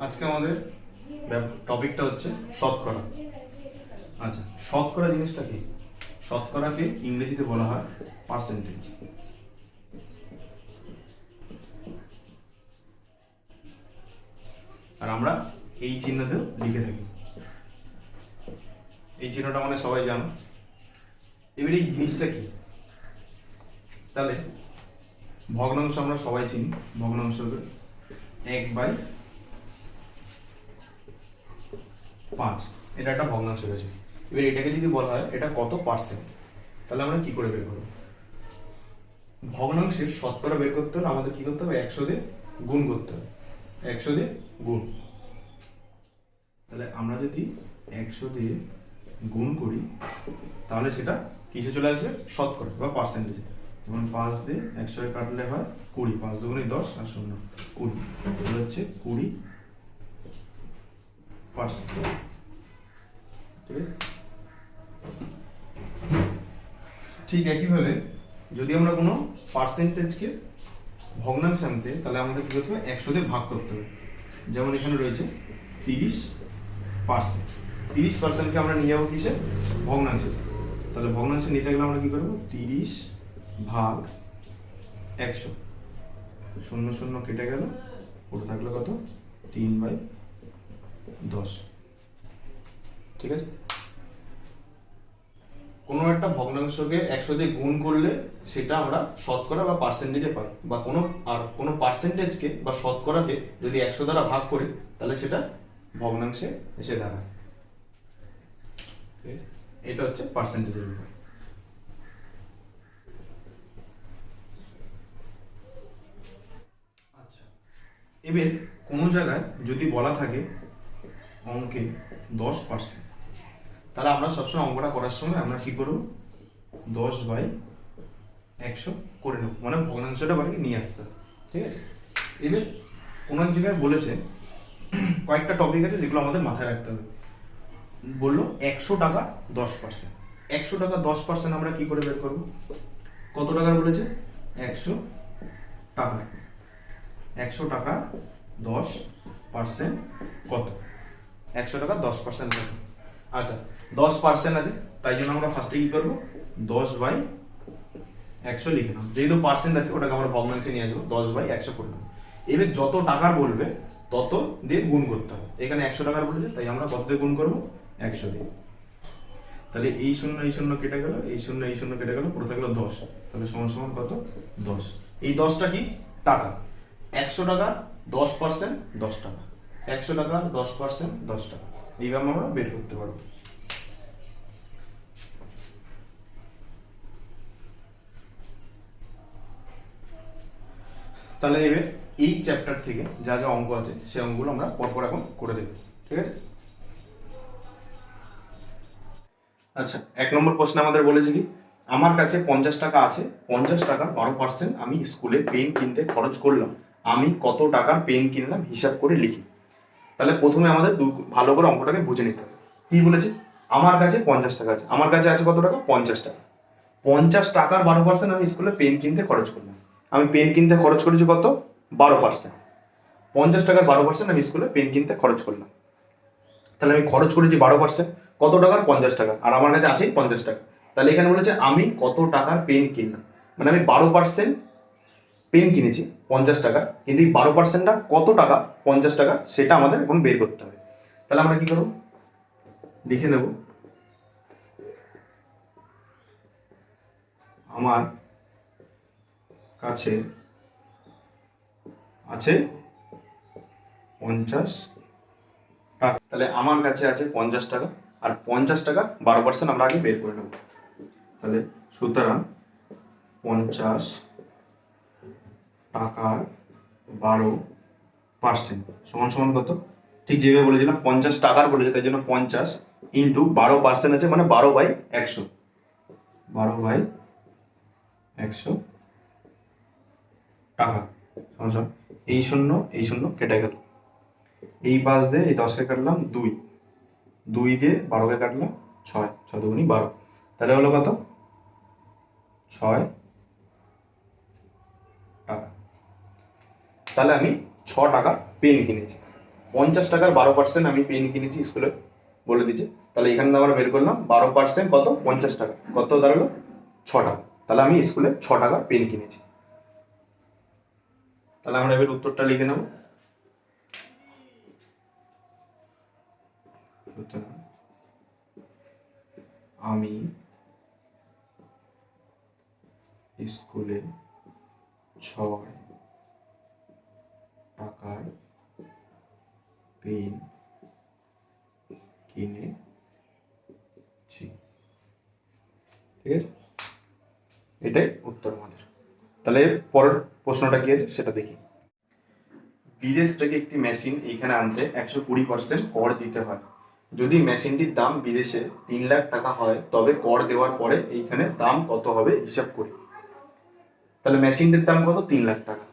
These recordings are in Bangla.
আজকে আমাদের টপিকটা হচ্ছে শতকরা। আচ্ছা, শতকরা জিনিসটা কি? শতকরাকে ইংরেজিতে বলা হয় পার্সেন্টেজ। আর আমরা এই চিহ্নতেও লিখে থাকি। এই চিহ্নটা মানে সবাই জানো। এবার এই জিনিসটা কি? তাহলে ভগ্নাংশ আমরা সবাই চিনি। ভগ্নাংশকে 1/5, এটা একটা ভগ্নাংশ রয়েছে। এবার এটাকে যদি বলা হয় এটা কত পার্সেন্ট, তাহলে আমরা কি করে বের করব? ভগ্নাংশের শতকরা বের করতে হলে আমাদের কি করতে হবে? 100 দিয়ে গুণ করতে হবে। 100 দিয়ে গুণ। তাহলে আমরা যদি 100 দিয়ে গুণ করি তাহলে সেটা কিসে চলে আসবে? শতকরা বা পার্সেন্টেজে। যেমন 5 দিয়ে 100 কাটলে হয় 20, 5 দুগুণে 10 আর 0 20, তাহলে হচ্ছে 20%। ঠিক একইভাবে যদি আমরা কোনো পার্সেন্টেজকে ভগ্নাংশে আনতে, তাহলে আমাদের কি করতে হবে? 100 দিয়ে ভাগ করতে হবে। যেমন এখানে রয়েছে 30%। 30%কে আমরা নিয়ে যাবো কিসে? ভগ্নাংশে। তাহলে ভগ্নাংশে নিতে গেলে আমরা কি করবো? 30 ভাগ 100, 0 0 কেটে গেল, ওটা থাকলো কত? 3/10। ঠিক আছে। কোনো একটা ভগ্নাংশকে 100 দিয়ে গুণ করলে সেটা আমরা শতকরা বা পার্সেন্টেজে পাই, বা কোনো পার্সেন্টেজকে বা শতকরাকে যদি 100 দ্বারা ভাগ করি তাহলে সেটা ভগ্নাংশে এসে দাঁড়ায়। এটা হচ্ছে পার্সেন্টেজের ব্যাপার। আচ্ছা, এবার কোনো জায়গায় যদি বলা থাকে অঙ্কে 10%, তাহলে আমরা সবসময় অঙ্কটা করার সময় আমরা কি করব? 10/100 করে নেব, মানে ভগ্নাংশটা বাড়িয়ে নিয়ে আসতে হবে। ঠিক আছে। এবার কোনো এক জায়গায় বলেছে, কয়েকটা টপিক আছে যেগুলো আমাদের মাথায় রাখতে হবে। বললো 100 টাকা 10%। 100 টাকা 10% আমরা কি করে বের করবো? কত টাকার বলেছে? 100 টাকা। 100 টাকা 10% কত? 100 টাকা 10% কত? আচ্ছা, 10% আছে, তাই জন্য আমরা ফার্স্টে কি করবো? 10/100 লিখে নাও। যেহেতু পার্সেন্ট আছে ওটাকে আমরা ভগ্নাংশে নিয়ে আসবো, 10/100 করে নাও। এবার যত টাকার বলবে তত দিয়ে গুণ করতে হবে। এখানে 100 টাকার বলেছে, তাই আমরা কত দিয়ে গুণ করবো? 100 দিয়ে। তাহলে এই শূন্য কেটে গেল, এই শূন্য কেটে গেল, পুরো থাকলো 10। তাহলে সমান সমান কত? 10। এই 10টা কি? টাকা। 100 টাকা 10% 10 টাকা। 100 টাকা 10% 10 টাকা। এইভাবে আমরা বের করতে পারবো। তাহলে এবার এই চ্যাপ্টার থেকে যা যা অঙ্ক আছে সেই অঙ্কগুলো আমরা পরপর এখন করে দেব। ঠিক আছে। আচ্ছা, 1 নম্বর প্রশ্ন আমাদের বলেছে কি, আমার কাছে 50 টাকা আছে, 50 টাকা 12% আমি স্কুলে পেন কিনতে খরচ করলাম, আমি কত টাকার পেন কিনলাম হিসাব করে লিখি। তাহলে প্রথমে আমাদের ভালো করে অঙ্কটাকে বুঝে নিতে হবে। কি বলেছে? আমার কাছে 50 টাকা আছে। আমার কাছে আছে কত টাকা? 50 টাকা। 50 টাকার 12% আমি স্কুলে পেন কিনতে খরচ করলাম। আমি পেন কিনতে খরচ করেছি কত? 12%। 50 টাকার 12% আমি স্কুলে পেন কিনতে খরচ করলাম। তাহলে আমি খরচ করেছি 12%, কত টাকার? 50 টাকা। আর আমার কাছে আছে 50 টাকা। তাহলে এখানে বলেছে আমি কত টাকার পেন কিনলাম, মানে আমি 12% পেন কিনেছি 50 টাকা, কিন্তু এই 12%টা কত টাকা? 50 টাকা, সেটা আমাদের এখন বের করতে হবে। তাহলে আমরা কি করব? লিখে নেব, আমার কাছে আছে 50 টাকা। তাহলে আমার কাছে আছে 50 টাকা, আর 50 টাকা 12% আমরা আগে বের করে নেব। তাহলে সুতরাং 50 টাকার 12% সমান সমান কত? ঠিক যেভাবে বলেছিলাম 50 টাকার বলেছে, তাই জন্য 50 ইন্টু 12% আছে, মানে 12/100। 12/100 টাকা সমান সমান এই শূন্য কেটে গেল, এই 5 দিয়ে এই 10কে কাটলাম 2, 2 দিয়ে 12কে কাটলাম 6, 6 দুগুণী 12। তাহলে হলো কত? 6 টাকা। তাহলে আমি 6 টাকা পেন কিনেছি। 50 টাকার 12% আমি পেন কিনেছি স্কুলে, বলে দিচ্ছি। তাহলে এখানে আমরা বের করলাম 12% কত, 50 টাকা, কত দাঁড়ালো 6 টাকা। তাহলে আমি স্কুলে 6 টাকার পেন কিনেছি। তাহলে আমরা এবার উত্তরটা লিখে নেব। আমি স্কুলে 6 টাকার পেন কিনেছি। ঠিক আছে, এটাই উত্তর আমাদের। তাহলে পরের প্রশ্নটা কি আছে সেটা দেখি। বিদেশ থেকে একটি মেশিন এইখানে আনতে 120% কর দিতে হয়। যদি মেশিনটির দাম বিদেশে 3 লাখ টাকা হয় তবে কর দেওয়ার পরে এইখানে দাম কত হবে হিসাব করি। তাহলে মেশিনটির দাম কত, 3 লাখ টাকা,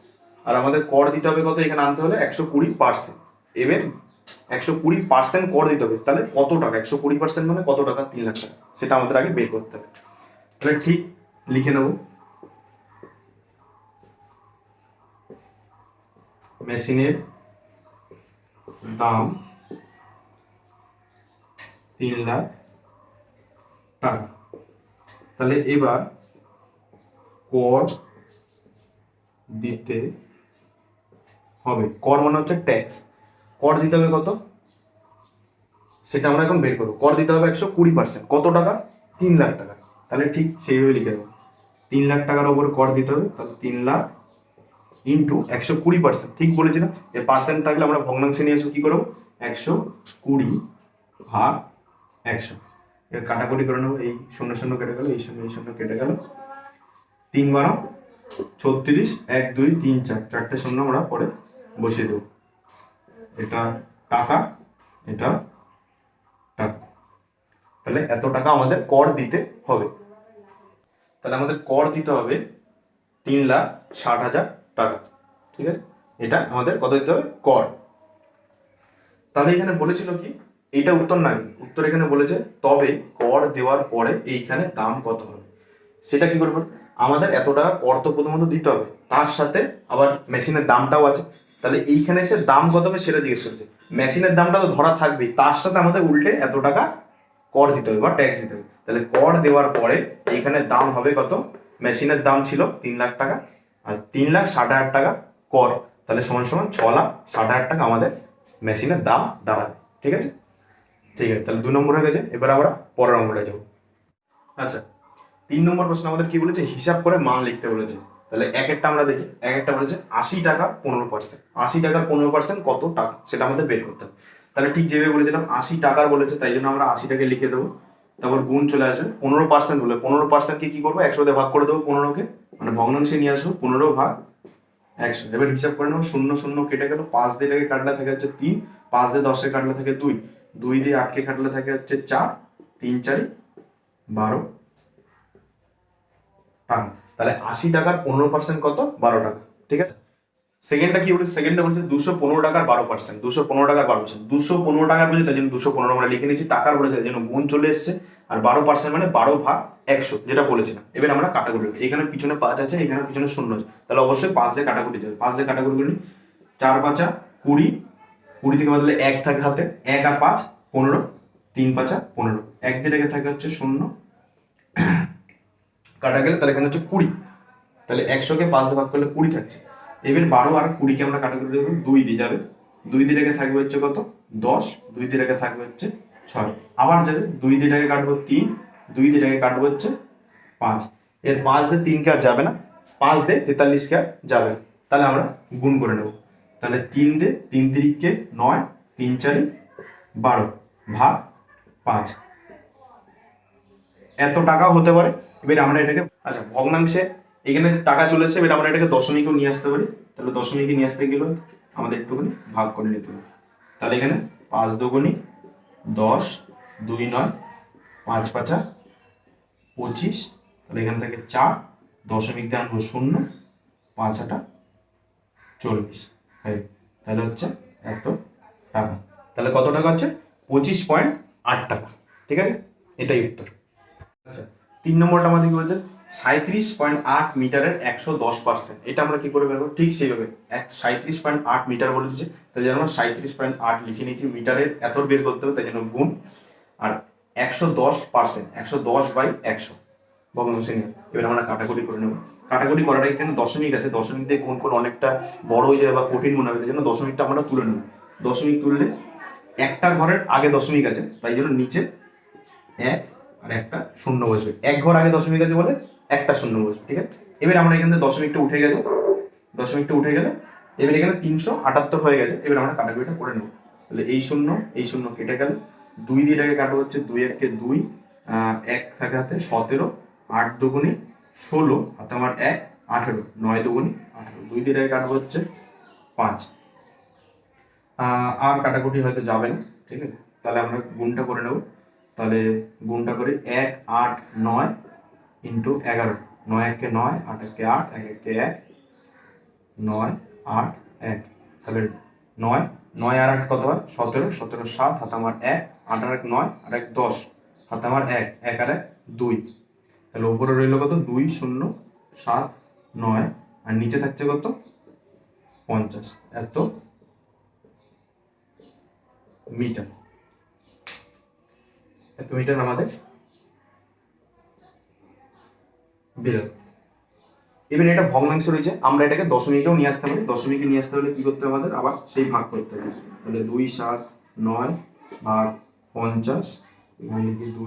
আর আমাদের কর দিতে হবে কত, এখানে আনতে হলে 120%। এবার 120% কর দিতে হবে, তাহলে কত টাকা, 120% মানে কত টাকা, 3 লাখ টাকা, সেটা আমাদের আগে বের করতে হবে। তাহলে ঠিক লিখে নেব, মেশিনের দাম 3 লাখ টাকা। তাহলে এবার কর দিতে হবে, কর মানে হচ্ছে ট্যাক্স, কর দিতে হবে কত সেটা আমরা এখন বের করবো। কর দিতে হবে 120%, কত টাকা, 3 লাখ টাকা। তাহলে ঠিক সেইভাবে লিখে দেবো, 3 লাখ টাকার উপর কর দিতে হবে, তাহলে 3 লাখ ইন্টু 120%, ঠিক বলেছি না, এর পার্সেন্ট থাকলে আমরা ভগ্নাংশে নিয়ে আসবো, কি করবো, 120 ভাগ 100, এর কাটাকুটি করে নেবো, এই 0 0 কেটে গেল, এই 0 কেটে গেল, 3 12 36, 1 2 3 4, চারটে শূন্য আমরা পরে বসিয়ে দেবো। এটা টাকা, এটা টাকা, তাহলে এত টাকা আমাদের কর দিতে হবে। তাহলে আমাদের কর দিতে হবে 3,60,000 টাকা। ঠিক আছে, এটা আমাদের কত দিতে হবে, কর। তাহলে এখানে বলেছিল কি, এইটা উত্তর না, উত্তর এখানে বলেছে তবে কর দেওয়ার পরে এইখানে দাম কত হবে, সেটা কি করবো, আমাদের এত টাকা কর তো প্রথমত দিতে হবে, তার সাথে আবার মেশিনের দামটাও আছে। তাহলে এইখানে এসে দাম কত হবে সেটা জিজ্ঞেস করছে, মেশিনের দামটা তো ধরা থাকবেই, তার সাথে আমাদের উল্টে এত টাকা কর দিতে হবে বা ট্যাক্স দিতে হবে। তাহলে কর দেওয়ার পরে এইখানে দাম হবে কত, মেশিনের দাম ছিল 3 লাখ টাকা, আর 3,60,000 টাকা কর, তাহলে সমান সমান 6,60,000 টাকা আমাদের মেশিনের দাম দাঁড়াবে। ঠিক আছে, ঠিক আছে, তাহলে 2 নম্বর হয়ে গেছে। এবার আমরা পরের অঙ্কটা যাবো। আচ্ছা, 3 নম্বর প্রশ্ন আমাদের কি বলেছে, হিসাব করে মান লিখতে বলেছে। তাহলে এক একটা আমরা দেখি, এক একটা বলেছে 80 টাকা 15%, 80 টাকার 15% কত টাকা সেটা আমাদের বের করতে হবে। তাহলে ঠিক যেভাবে বলেছিলাম 80 টাকার বলেছে, তাই জন্য আমরা 80 টাকা লিখে দেবো, তারপর গুণ চলে আসবে, 15% বলে 15% কে কি করবো, 100 দিয়ে ভাগ করে দেবো, 15 কে মানে ভগ্নাংশে নিয়ে আসবো, 15 ভাগ 100। এবার হিসাব করে নেবো, 0 0 কেটে গেল, 5 দিয়ে এটাকে কাটলে থাকে হচ্ছে 3, 5 দিয়ে 10 কে কাটলে থাকে 2, 2 দিয়ে 8 কে কাটলে থাকে হচ্ছে 4, 3 4 12 টাকা। তাহলে 80 টাকার 15% কত, 12 টাকা। ঠিক আছে, সেকেন্ডটা কি বলছে, সেকেন্ডটা বলছে 215 টাকার 12%, 215 টাকার 12%, 215 টাকার বলছে তাই জন্য 215 আমরা লিখে নিচ্ছি, টাকার বলেছে তাই জন্য গুণ চলে এসছে, আর 12% মানে 12 ভাগ 100 যেটা বলেছিলাম। এবার আমরা কাটাকুটি করি, এখানে পিছনে 5 আছে, এখানে পিছনে 0 আছে, তাহলে অবশ্যই 5 দিয়ে কাটাকুটি যাবে, 5 দিয়ে কাটাকুটি করি, 4 5 20, 20 থেকে বাদলে 1 থাকে হাতে, 1 আর 5 15, 3 5 15, 1 দিয়ে রেখে থাকে হচ্ছে 0, কাটা গেলে তাহলে এখানে হচ্ছে 20, তাহলে 100 কে 5 দিয়ে ভাগ করলে 20 থাকছে। এবার 12 আর 20 কে আমরা কাটাকুটি দেবো, 2 দিয়ে যাবে, 2 দিয়ে রেখে থাকবে হচ্ছে কত 10, 2 দিয়ে রেখে থাকবে হচ্ছে 6, আবার যাবে 2 দিয়ে রেখে কাটবো 3, 2 দিয়ে রেখে কাটবো হচ্ছে 5, এর 5 দিয়ে 3 কে আর যাবে না, 5 দিয়ে 43 কে আর যাবে না, তাহলে আমরা গুণ করে নেব। তাহলে 3 দিয়ে 3 তিরিকে 9, 3 4 12 ভাগ 5, এত টাকাও হতে পারে। এবার আমরা এটাকে, আচ্ছা ভগ্নাংশে এখানে টাকা চলে এসেছে, এবার আমরা এটাকে দশমিকেও নিয়ে আসতে পারি, তাহলে দশমিকে নিয়ে আসতে গেলে আমাদের একটুখানি ভাগ করে নিতে হবে। তাহলে এখানে 5 দুগুণী 10, 2 9, 5 5 25, তাহলে এখান থেকে 4, দশমিক দিয়ে আনবো 0, 5 8 40, তাহলে হচ্ছে এত টাকা। তাহলে কত টাকা হচ্ছে, 25.8 টাকা। ঠিক আছে, এটাই উত্তর। আচ্ছা, 3 নম্বরটা আমাদের কি বলছে, 37.8 মিটারের 110%, এটা আমরা কি করে বের করবো? ঠিক সেইভাবে 37.8 মিটার বলে দিচ্ছে, তাই জন্য আমরা 37.8 লিখে নিয়েছি। মিটারের এত বের করতে হবে, তাই জন্য গুণ, আর 110%, 110/100 ভগ্নাংশে নিয়ে এবার আমরা কাটাকুটি করে নেবো। কাটাকুটি করাটা এখানে দশমিক আছে, দশমিক দিয়ে গুণ করে অনেকটা বড় হয়ে যাবে বা কঠিন মনে হবে, তাই জন্য দশমিকটা আমরা তুলে নেব। দশমিক তুললে একটা ঘরের আগে দশমিক আছে, তাই জন্য নিচে 1 আর একটা শূন্য বসবে। এক ঘর আগে দশমিক আছে বলে একটা শূন্য বসবে, ঠিক আছে। এবার আমরা এখান থেকে দশমিকটা উঠে গেছে, দশমিকটা উঠে গেলে এবার এখানে 378 হয়ে গেছে। এবার আমরা কাটাকুটিটা করে নেব। তাহলে এই শূন্য কেটে গেল, 2 দিয়ে এটাকে কাটবো হচ্ছে 2 1 2, 1 থাকে হাতে 17, 8 দুগুণে 16, হাতে আমার 1 18, 9 দুগুণে 18, 2 দিয়ে এটাকে কাটবো হচ্ছে 5। আর কাটাকুটি হয়তো যাবে না, ঠিক আছে। তাহলে আমরা গুণটা করে নেব। তাহলে গুণটা করি 1 8 9 ইন্টু 11, 9 1 9, 8 1 8, 1 1 1, 9 8 1, তাহলে 9 9 আর 8 কত হয়? 17, 17 7, হাতে আমার 1, 8 আর 1 9, আর 1 10, হাতে আমার 1, 1 আর 1 2, তাহলে উপরে রইল কত? 2 0 7 9, আর নিচে থাকছে কত? 50, এত মিটার। এত মিটার আমাদের বেরোবে। এবার এটা ভগ্নাংশ রয়েছে, আমরা এটাকে দশমিকেও নিয়ে আসতে পারি। দশমিকে নিয়ে আসতে হলে কি করতে হবে? আমাদের আবার সেই ভাগ করতে হবে। তাহলে 2 7 9 ভাগ 50, এখানে লিখি 2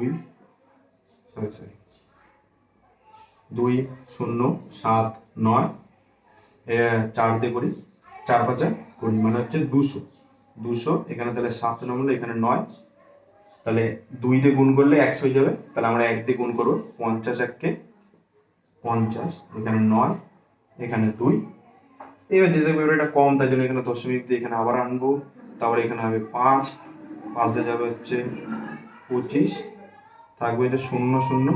0 7 9, 4 দিয়ে করি, 4 5 20, মানে হচ্ছে 200। 200 এখানে তাহলে 7 নম্বর, এখানে 9, তাহলে 2 দিয়ে গুণ করলে 100 হয়ে যাবে। তাহলে আমরা 1 দিয়ে গুণ করবো, 50 1 50, এখানে 9, এখানে 2। এবার যে দেখবো এটা কম, তাই জন্য এখানে দশমিক দিয়ে এখানে আবার আনবো। তারপরে এখানে হবে 5 দিয়ে যাবে হচ্ছে 25, থাকবে এটা 0 0,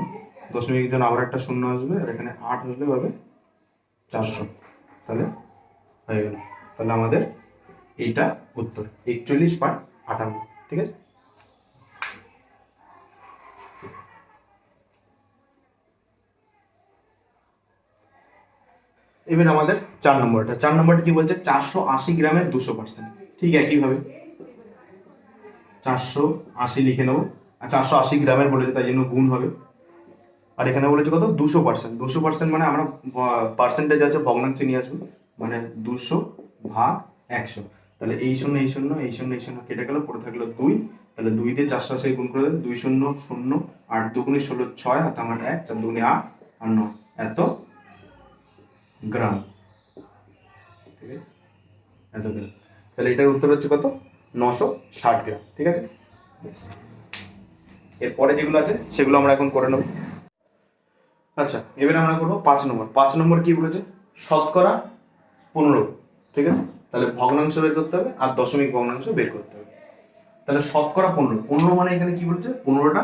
দশমিকের জন্য আবার একটা শূন্য আসবে, আর এখানে 8 আসলে হবে 400। তাহলে হয়ে গেল। তাহলে আমাদের এইটা উত্তর 41.58, ঠিক আছে। এবার আমাদের 4 নম্বরটা, 4 নম্বরটা কি বলছে? 480 গ্রামের 200%, ঠিক একইভাবে 480 লিখে নেবো। আর 480 গ্রামের বলেছে, তাই জন্য গুণ হবে। আর এখানে বলেছে কত? 200%। 200% মানে আমরা পার্সেন্টেজ আছে ভগ্নাংশে নিয়ে আসবো, মানে 200 ভাগ 100। তাহলে এই শূন্য এই শূন্য এই শূন্য এই শূন্য কেটে গেল, পড়ে থাকলো 2। তাহলে 2 দিয়ে 480 গুণ করে দেবে, 2 0 0, 8 দুগুণে 16 6, হাতে আমার 1, 4 দুগুণে 8 আর 9, এত গ্রাম, ঠিক আছে, এত গ্রাম। তাহলে এটার উত্তর হচ্ছে কত? 960 গ্রাম, ঠিক আছে। এরপরে যেগুলো আছে সেগুলো আমরা এখন করে নেব। আচ্ছা, এবারে আমরা করবো 5 নম্বর। 5 নম্বর কি বলেছে? শতকরা 15, ঠিক আছে। তাহলে ভগ্নাংশ বের করতে হবে আর দশমিক ভগ্নাংশ বের করতে হবে। তাহলে শতকরা 15, 15 মানে এখানে কি বলছে? 15টা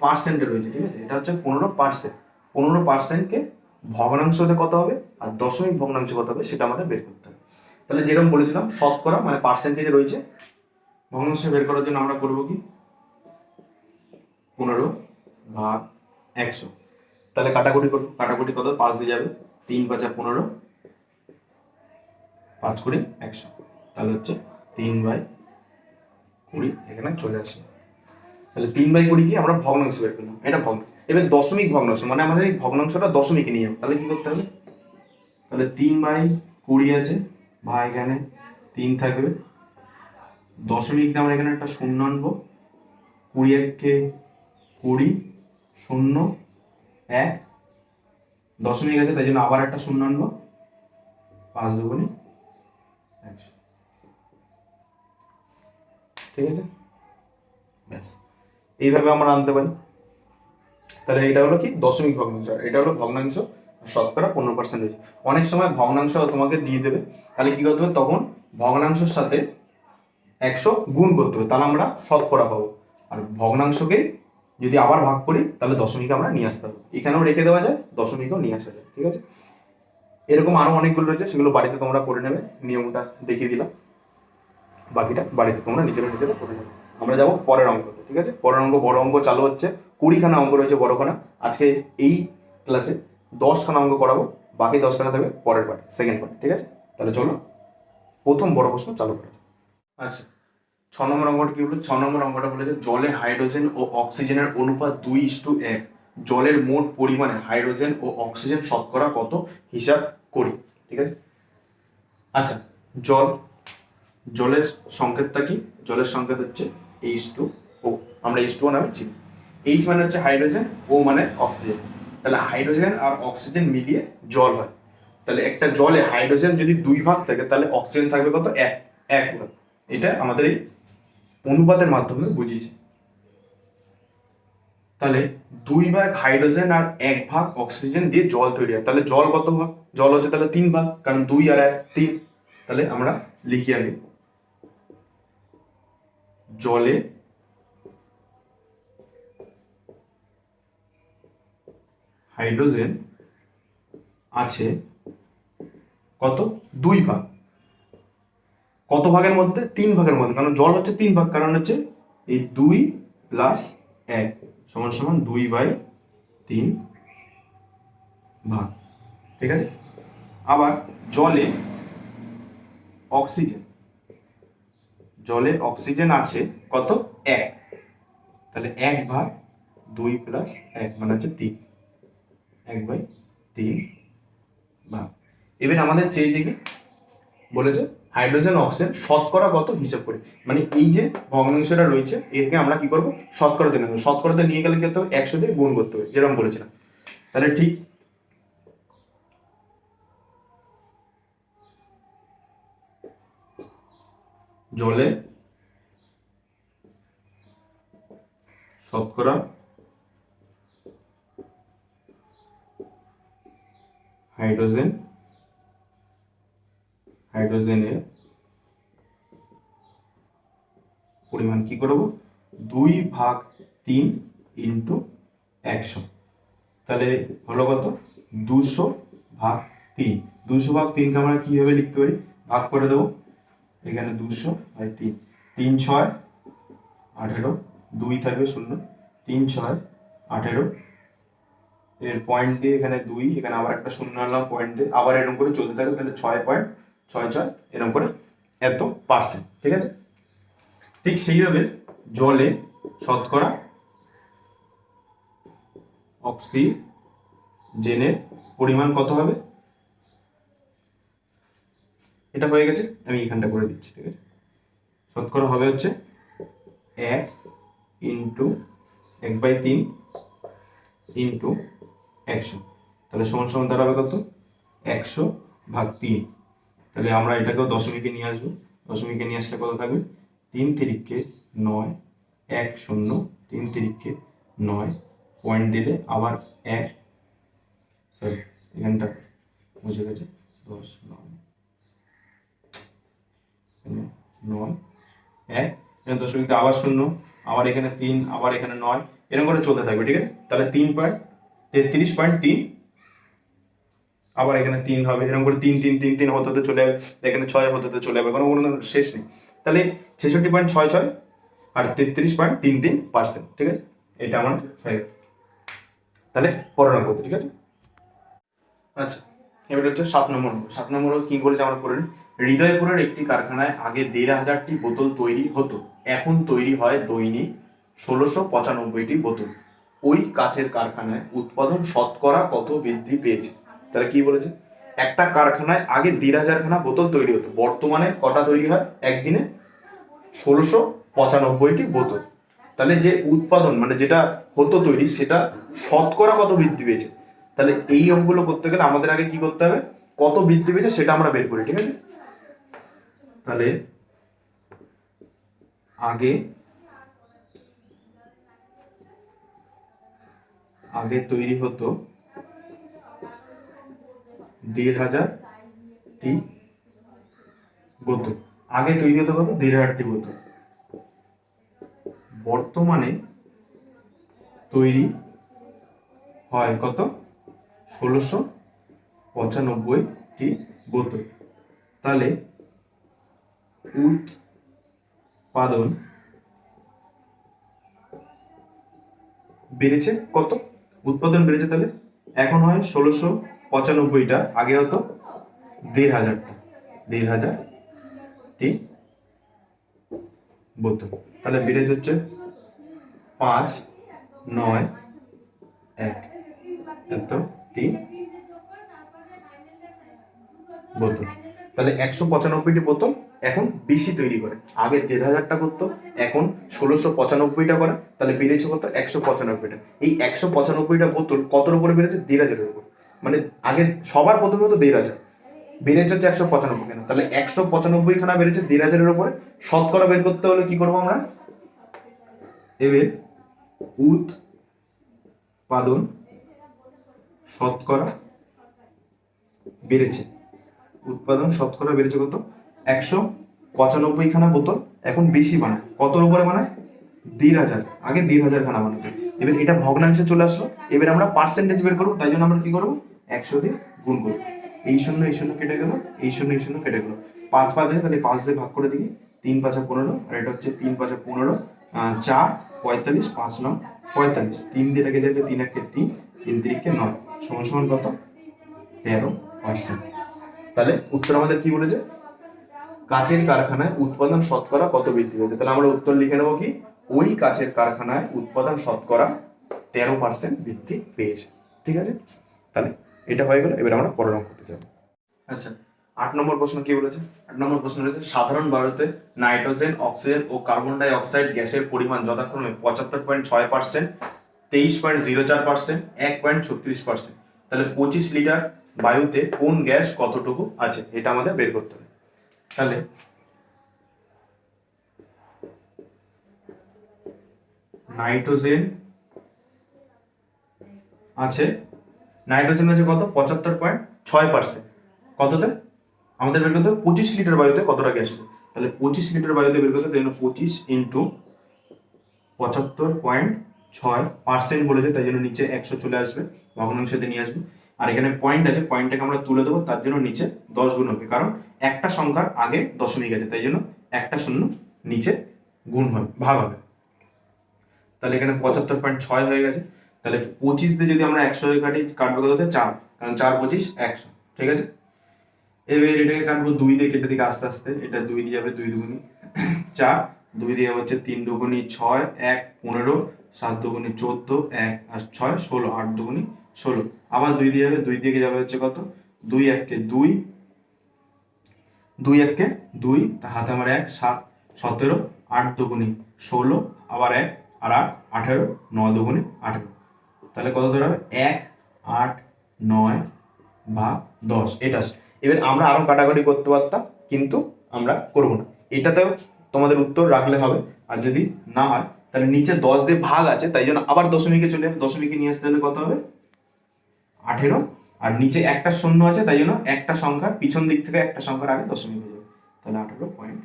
পার্সেন্টে রয়েছে, ঠিক আছে। এটা হচ্ছে 15%। 15%কে ভগ্নাংশতে কত হবে আর দশমিক ভগ্নাংশ কত হবে সেটা আমাদের বের করতে হবে। তাহলে যেরকম বলেছিলাম, শতকরা মানে পার্সেন্টেজে রয়েছে, ভগ্নাংশ বের করার জন্য আমরা করবো কি? 15 ভাগ 100। তাহলে কাটাকুটি করবো, কাটাকুটি কত? 5 দিয়ে যাবে, 3 5 15, 5 করে 100, তাহলে হচ্ছে 3/20 এখানে চলে আসে। তাহলে 3/20 কি আমরা ভগ্নাংশ বের করলাম, এটা ভগ্নাংশ। এবার দশমিক ভগ্নাংশ মানে আমাদের এই ভগ্নাংশটা দশমিকে নিয়ে যাবো। তাহলে কি করতে হবে? তাহলে 3/20 আছে, ভাই এখানে 3 থাকবে, দশমিক আমরা এখানে একটা শূন্য আনবো, 20 1 20, 0 1, দশমিক আছে তাই জন্য আবার একটা শূন্য আনবো, 5 দুগুণে 100, ঠিক আছে। ব্যাস, এইভাবে আমরা আনতে পারি। তাহলে এটা হলো কি? দশমিক ভগ্নাংশ, আর এটা হলো ভগ্নাংশ শতকরা 15%। অনেক সময় ভগ্নাংশ তোমাকে দিয়ে দেবে, তাহলে কি করতে হবে? তখন ভগ্নাংশের সাথে 100 গুণ করতে হবে, তাহলে আমরা শতকরা পাবো। আর ভগ্নাংশকে যদি আবার ভাগ করি তাহলে দশমিকে আমরা নিয়ে আসতে হবে। এখানেও রেখে দেওয়া যায়, দশমিকেও নিয়ে আসা যায়, ঠিক আছে। এরকম আরো অনেকগুলো রয়েছে, সেগুলো বাড়িতে তোমরা করে নেবে, নিয়মটা দেখিয়ে দিলাম। বাকিটা বাড়িতে তোমরা নিজেরা করে নেবে। আমরা যাবো পরের অঙ্কতে, ঠিক আছে। পরের অঙ্ক, বড় অঙ্ক চালু হচ্ছে, 20খানা অঙ্ক রয়েছে বড়খানা। আজকে এই ক্লাসে 10খানা অঙ্ক করাবো, বাকি 10খানা থাকবে পরের পার্ট, সেকেন্ড পার্ট, ঠিক আছে? তাহলে চলো প্রথম বড় প্রশ্ন চালু করা যাক। আচ্ছা, 6 নম্বর অঙ্কটা কি বলে? 6 নম্বর অঙ্কটা বলেছে জলে হাইড্রোজেন ও অক্সিজেনের অনুপাত 2:1। জলের মোট পরিমাণে হাইড্রোজেন ও অক্সিজেন শতকরা কত হিসাব করি, ঠিক আছে? আচ্ছা, জলের সংকেতটা কি? জলের সংকেত হচ্ছে H2O, আমরা H2O নামে চিনি। H মানে হচ্ছে হাইড্রোজেন, O মানে অক্সিজেন। তাহলে হাইড্রোজেন আর অক্সিজেন মিলিয়ে জল হয়। তাহলে একটা জলে হাইড্রোজেন যদি 2 ভাগ থাকে তাহলে অক্সিজেন থাকবে কত? 1 ভাগ। এটা আমাদের এই অনুপাতের মাধ্যমে বুঝিয়েছি। তাহলে 2 ভাগ হাইড্রোজেন আর 1 ভাগ অক্সিজেন দিয়ে জল তৈরি হয়। তাহলে জল কত ভাগ? জল হচ্ছে তাহলে 3 ভাগ, কারণ 2 আর 1 3। তাহলে আমরা লিখি আগে, জলে হাইড্রোজেন আছে কত? 2 ভাগ। কত ভাগের মধ্যে? 3 ভাগের মধ্যে, কারণ জল হচ্ছে 3 ভাগ, কারণ হচ্ছে এই 2 প্লাস 1 সমান সমান 2/3 ভাগ, ঠিক আছে? আবার জলে অক্সিজেন আছে কত? 1। তাহলে 1 ভাগ 2 প্লাস 1 মানে হচ্ছে 3, 1/3 ভাগ। এবার আমাদের চেয়েছে কি? বলেছে হাইড্রোজেন অক্সিজেন শতকরা কত হিসাব করি। মানে এই যে ভগ্নাংশটা রয়েছে একে আমরা কি করব? শতকরাতে নেব। শতকরাতে নিয়ে গেলে কি করতে হবে? 100 দিয়ে গুণ করতে হবে, যেরকম বলেছিলাম। তাহলে ঠিক জলে শতকরা হাইড্রোজেনের পরিমাণ কি করব? 2/3 ইন্টু 100। তাহলে হলো কত? 200/3। 200/3 কে আমরা কিভাবে লিখতে পারি? ভাগ করে দেবো। এখানে 200/3, 3 6 18, 2 থাকবে 0, 3 6 18। এর পয়েন্ট দিয়ে এখানে 2, এখানে আবার একটা 0 আনলাম পয়েন্ট দিয়ে, আবার এরকম করে চলতে থাকবে। তাহলে 6.66 এরকম করে এত পার্সেন্ট, ঠিক আছে? ঠিক সেইভাবে জলে শতকরা অক্সিজেনের পরিমাণ কত হবে? এটা হয়ে গেছে, আমি এখানটা করে দিচ্ছি, ঠিক আছে? শতকরা হবে হচ্ছে 1 ইন্টু 1/3 ইন্টু 100। তাহলে সমান সমান দাঁড়াবে কত? 100/3। তাহলে আমরা এটাকেও দশমিকে নিয়ে আসবো। দশমিকে নিয়ে আসলে কত থাকবে? 3 তিরিকে 9, 1 0, 3 তিরিকে 9, পয়েন্ট দিলে আবার 1, সরি এখানটা বুঝে গেছে, 10 9 9 1, এখানে দশমিকে আবার 0, আবার এখানে 3, আবার এখানে 9, এরকম করে চলতে থাকবে, ঠিক আছে? তাহলে 3.33.3, আবার এখানে 3 হবে, এরকম করে 3 3 3 3 হতে হতে চলে যাবে, এখানে 6 হতে হতে চলে যাবে, কোনো শেষ নেই। তাহলে 66.66 আর 33.33%, ঠিক আছে? এটা আমার হয়ে গেল। তাহলে পরের অঙ্ক, ঠিক আছে? আচ্ছা, এবার হচ্ছে 7 নম্বর অঙ্ক। 7 নম্বর কি বলেছে আমরা পড়ে নিই। হৃদয়পুরের একটি কারখানায় আগে 1500টি বোতল তৈরি হতো, এখন তৈরি হয় দৈনিক 1695টি বোতল। ওই কাচের কারখানায় উৎপাদন শতকরা কত বৃদ্ধি পেয়েছে? তাহলে কি বলেছে? একটা কারখানায় আগে 1500 খানা বোতল তৈরি হতো, বর্তমানে কটা তৈরি হয় একদিনে? 1695টি বোতল। তাহলে যে উৎপাদন মানে যেটা হতো তৈরি, সেটা শতকরা কত বৃদ্ধি পেয়েছে? তাহলে এই অঙ্কগুলো করতে গেলে আমাদের আগে কি করতে হবে? কত বৃদ্ধি পেয়েছে সেটা আমরা বের করি, ঠিক আছে? তাহলে আগে তৈরি হতো 1500টি বোতল। আগে তৈরি হতো কত? 1500টি বোতল। বর্তমানে তৈরি হয় কত? 1695টি বোতল। তাহলে উৎপাদন বেড়েছে কত? উৎপাদন বেড়েছে তাহলে এখন হয় 1695টা, আগে হতো 1500টা, 1500টি বোতল। তাহলে বেড়ে হচ্ছে 5 9 1 এতটি বোতল। তাহলে 195টি বোতল এখন বেশি তৈরি করে, আগে 1500টা করতো, এখন 1695টা করে, তাহলে বেড়েছে কত? 195টা। এই 195টা বোতল কতর উপরে বেড়েছে? 1500-এর উপর। মানে আগে সবার প্রথমে হতো 1500, বেড়েছে হচ্ছে 195 খানা, তাহলে 195 খানা বেড়েছে 1500-এর উপরে। শতকরা বের করতে হলে কি করবো আমরা? এবার উৎপাদন শতকরা বেড়েছে, উৎপাদন শতকরা বেড়েছে কত? 195 খানা বোতল এখন বেশি বানায়, কতর উপরে বানায়? 1500, আগে 1500 খানা বানাতো। এবার এটা ভগ্নাংশে চলে আসলো, এবার আমরা পার্সেন্টেজ বের করবো, তাই জন্য আমরা কি করবো? 100 দিয়ে গুণ করবো। এই শূন্য কেটে গেল, এই শূন্য কেটে গেল, 5 5 হয়, তাহলে 5 দিয়ে ভাগ করে দিই, 3 5 15, আর এটা হচ্ছে 3 5 15, 4 45, 5 9 45, 3 দিয়ে কেটে যাবে, 3 1 3, 3 3 9, সমান সমান কত? 13%। তাহলে উত্তর আমাদের কি বলেছে? কাচের কারখানায় উৎপাদন শতকরা কত বৃদ্ধি হয়েছে? তাহলে আমরা উত্তর লিখে নেবো কি? ওই কাচের কারখানায় উৎপাদন শতকরা 13% বৃদ্ধি পেয়েছে। ঠিক আছে, তাহলে এটা হয়ে গেল। এবার আমরা পরের অঙ্ক করতে যাবো। আচ্ছা, 8 নম্বর প্রশ্ন কি বলেছে? 8 নম্বর প্রশ্ন রয়েছে, সাধারণ বায়ুতে নাইট্রোজেন, অক্সিজেন ও কার্বন ডাই অক্সাইড গ্যাসের পরিমাণ যথাক্রমে 75.6%, 23.04%, 1.36%। তাহলে 25 লিটার বায়ুতে কোন গ্যাস কতটুকু আছে, এটা আমাদের বের করতে হবে। তাহলে নাইট্রোজেন আছে, নাইট্রোজেন আছে কত? 75.6%। কততে? আমাদের বের করতে হবে 25 লিটার বায়ুতে কতটা গ্যাস আছে। তাহলে 25 লিটার বায়ুতে বের করতে, তাই জন্য 25 ইন্টু 75.6% বলেছে, তাই জন্য নিচে 100 চলে আসবে, ভগ্নাংশতে নিয়ে আসবে। আর এখানে পয়েন্ট আছে, পয়েন্টটাকে আমরা তুলে দেবো, তার জন্য নিচে 10 গুণ হবে, কারণ একটা সংখ্যার আগে দশমিক আছে, তাই জন্য একটা শূন্য নিচে গুণ হবে, ভাগ হবে। তাহলে এখানে 75.6 হয়ে গেছে। তাহলে 25 দিয়ে যদি আমরা 100 কাটি, কাটবো কত? 4, কারণ 4 25 100। ঠিক আছে, এবার এটাকে কাটবো 2 দিয়ে, কেটে দিকে আস্তে আস্তে, এটা 2 দিয়ে যাবে, 2 দুগুণি 4, 2 দিয়ে হচ্ছে 3 দুগুণি 6, 1 15, 7 দুগুণি 14, 1 আর 6 16, 8 দুগুণি 16, আবার 2 দিয়ে যাবে, 2 দিয়ে যাবে হচ্ছে কত? 2 1 কে 2, 2 1 কে 2, হাতে আমার 1 7 17, 8 দুগুণি 16, আবার 1 আর 8 18, 9 দুগুণি 18। তাহলে কত ধরে হবে? 1 8 9 বা 10, এটা। এবার আমরা আরো কাটাকাটি করতে পারতাম, কিন্তু আমরা করব না, এটাতেও তোমাদের উত্তর রাখলে হবে। আর যদি না হয় তাহলে নিচে 10 দিয়ে ভাগ আছে, তাই জন্য আবার দশমিকে চলে যাবে, দশমিকে নিয়ে আসতে হলে কত হবে? 18, আর নিচে একটা শূন্য আছে, তাই জন্য একটা সংখ্যার পিছন দিক থেকে একটা সংখ্যার আগে দশমিক হয়ে যাবে, তাহলে 18.9